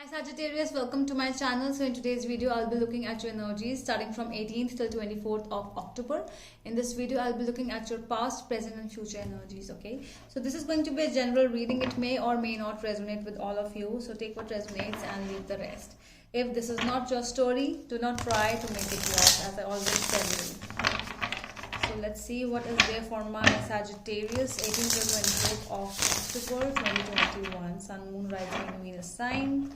Hi Sagittarius, welcome to my channel. So in today's video, I'll be looking at your energies starting from 18th till 24th of October. In this video, I'll be looking at your past, present and future energies, okay? So this is going to be a general reading. It may or may not resonate with all of you. So take what resonates and leave the rest. If this is not your story, do not try to make it yours, as I always tell you. So let's see what is there for my Sagittarius, 18th to 24th of October 2021. Sun, Moon, Rising in Venus sign.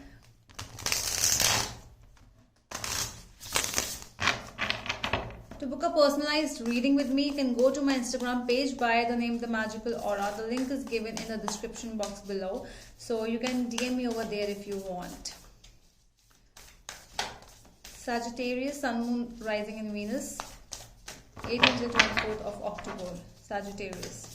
To book a personalized reading with me, you can go to my Instagram page by the name The Magical Aura. The link is given in the description box below. So you can DM me over there if you want. Sagittarius, Sun, Moon, Rising in Venus, 18th to 24th of October. Sagittarius.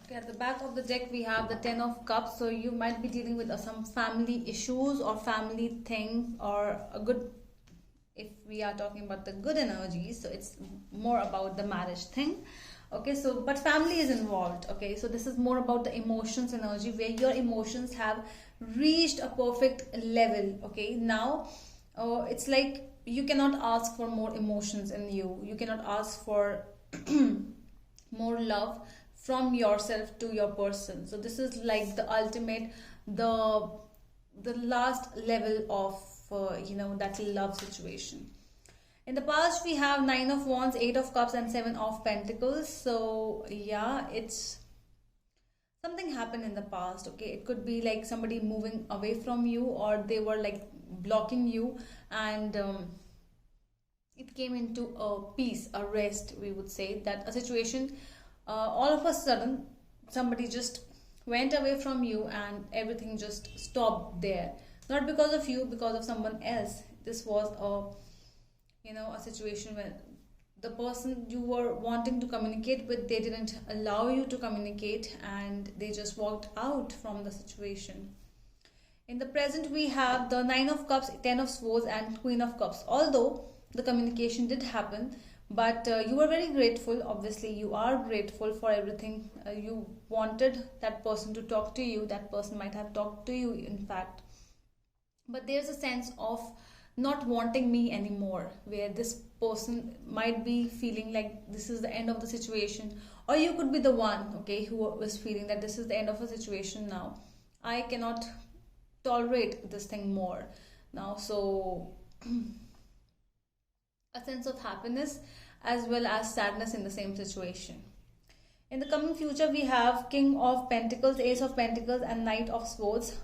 Okay, at the back of the deck we have the Ten of Cups. So you might be dealing with some family issues or family thing, or a good, if we are talking about the good energies, so it's more about the marriage thing. Okay, so but family is involved. Okay, so this is more about the emotions energy, where your emotions have reached a perfect level. Okay, now it's like you cannot ask for more emotions in you. You cannot ask for more love from yourself to your person. So this is like the ultimate, the last level of that love situation. In the past we have Nine of Wands, Eight of Cups and Seven of Pentacles. So yeah, it's something happened in the past. Okay, it could be like somebody moving away from you, or they were like blocking you, and it came into a peace, a rest, we would say, that a situation, all of a sudden somebody just went away from you and everything just stopped there, not because of you, because of someone else. This was a situation where the person you were wanting to communicate with, they didn't allow you to communicate, and they just walked out from the situation. In the present we have the Nine of Cups, Ten of Swords and Queen of Cups. Although the communication did happen, but you were very grateful. Obviously you are grateful for everything. You wanted that person to talk to you. That person might have talked to you, in fact, but there's a sense of not wanting me anymore, where this person might be feeling like this is the end of the situation, or you could be the one, okay, who was feeling that this is the end of a situation now. I cannot tolerate this thing more now. So a sense of happiness as well as sadness in the same situation. In the coming future we have King of Pentacles, Ace of Pentacles and Knight of Swords.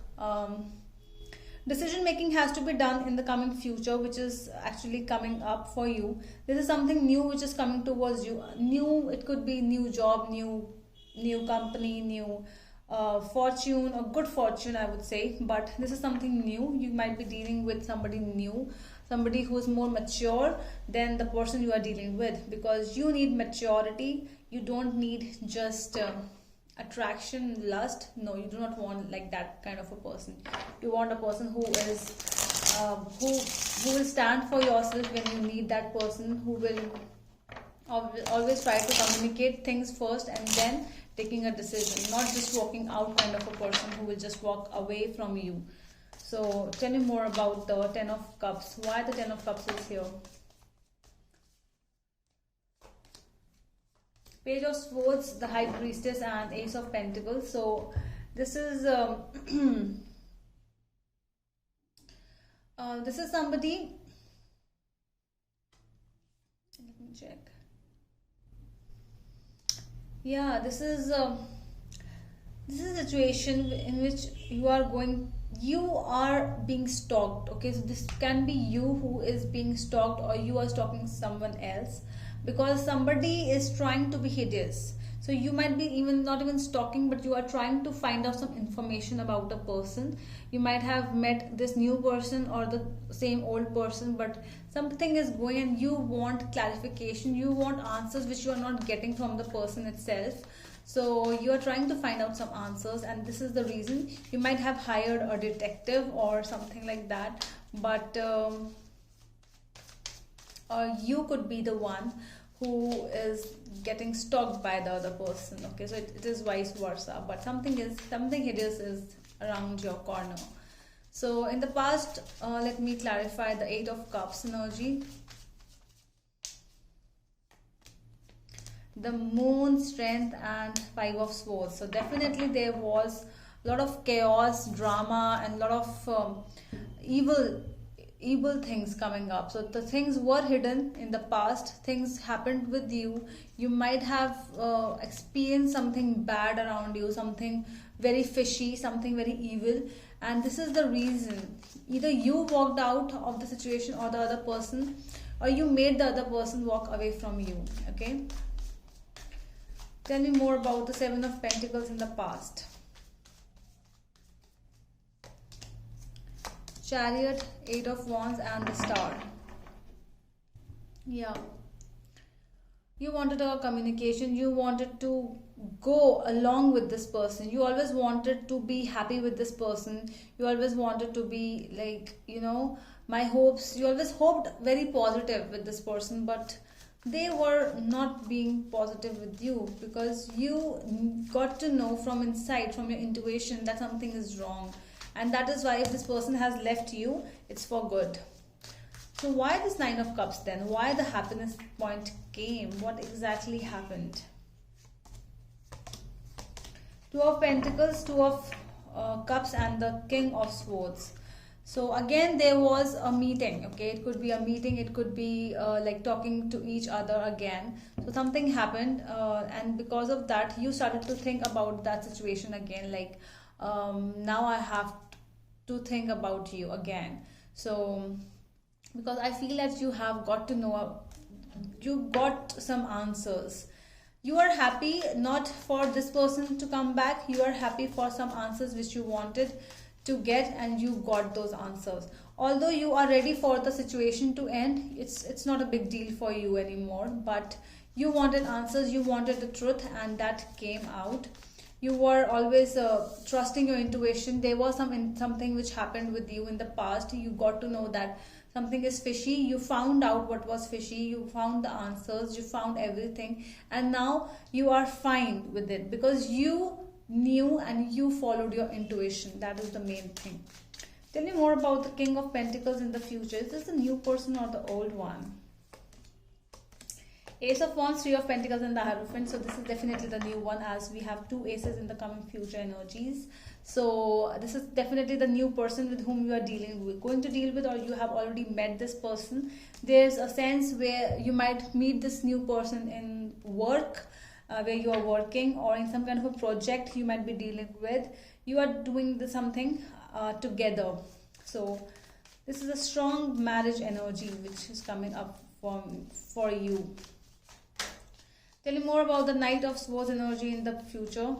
Decision making has to be done in the coming future, which is actually coming up for you. This is something new which is coming towards you. New, it could be new job, new company, new fortune, or good fortune, I would say. But this is something new. You might be dealing with somebody new, somebody who is more mature than the person you are dealing with, because you need maturity. You don't need just attraction, lust. No, you do not want like that kind of a person. You want a person who is who will stand for yourself when you need that person, who will always try to communicate things first and then taking a decision, not just walking out kind of a person who will just walk away from you. So tell me more about the Ten of Cups. Why the Ten of Cups is here? Page of Swords, the High Priestess and Ace of Pentacles. So this is this is somebody, let me check. Yeah, this is a situation in which you are being stalked. Okay, so this can be you who is being stalked, or you are stalking someone else, because somebody is trying to be hideous. So you might be even not even stalking, but you are trying to find out some information about a person. You might have met this new person or the same old person, but something is going and you want clarification, you want answers which you are not getting from the person itself. So you are trying to find out some answers, and this is the reason you might have hired a detective or something like that. But or you could be the one who is getting stalked by the other person. Okay, so it is vice versa, but something hideous is around your corner. So in the past, let me clarify the 8 of Cups energy. The Moon, Strength, and 5 of Swords. So definitely there was a lot of chaos, drama, and a lot of evil things coming up. So the things were hidden in the past, things happened with you. You might have experienced something bad around you, something very fishy, something very evil, and this is the reason. Either you walked out of the situation or the other person, or you made the other person walk away from you. Okay, tell me more about the 7 of Pentacles in the past. Chariot, 8 of Wands, and the Star. Yeah, you wanted a communication, you wanted to go along with this person, you always wanted to be happy with this person, you always wanted to be like, my hopes, you always hoped very positive with this person, but they were not being positive with you because you got to know from inside, from your intuition, that something is wrong. And that is why if this person has left you, it's for good. So why this 9 of Cups then? Why the happiness point came? What exactly happened? 2 of Pentacles, 2 of Cups, and the King of Swords. So again, there was a meeting. Okay, it could be a meeting, it could be like talking to each other again. So something happened, and because of that, you started to think about that situation again. Like, now I have to think about you again. So because I feel that you have got to know, you got some answers. You are happy not for this person to come back, you are happy for some answers which you wanted to get, and you got those answers. Although you are ready for the situation to end, it's not a big deal for you anymore, but you wanted answers, you wanted the truth, and that came out. You were always trusting your intuition. There was something which happened with you in the past. You got to know that something is fishy. You found out what was fishy. You found the answers. You found everything. And now you are fine with it because you knew and you followed your intuition. That is the main thing. Tell me more about the King of Pentacles in the future. Is this the new person or the old one? Ace of Wands, 3 of Pentacles, and the Hierophant. So this is definitely the new one, as we have 2 aces in the coming future energies. So this is definitely the new person with whom you are going to deal with, or you have already met this person. There's a sense where you might meet this new person in work, where you are working, or in some kind of a project you might be dealing with. You are doing something together. So this is a strong marriage energy which is coming up for you. Tell me more about the Knight of Swords energy in the future.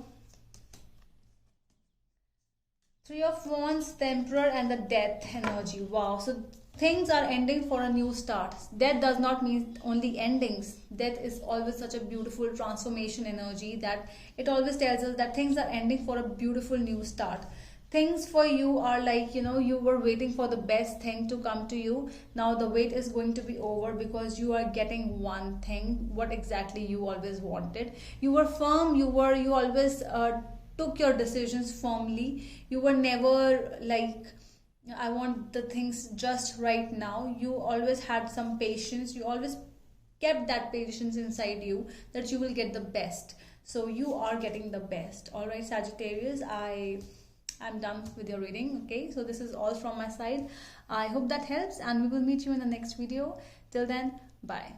3 of Wands, the Emperor, and the Death energy. Wow. So things are ending for a new start. Death does not mean only endings. Death is always such a beautiful transformation energy that it always tells us that things are ending for a beautiful new start. Things for you are like, you were waiting for the best thing to come to you. Now the wait is going to be over because you are getting one thing, what exactly you always wanted. You were firm, you always took your decisions firmly. You were never like, I want the things just right now. You always had some patience. You always kept that patience inside you that you will get the best. So you are getting the best. All right, Sagittarius, I'm done with your reading. Okay, so this is all from my side. I hope that helps, and we will meet you in the next video. Till then, bye.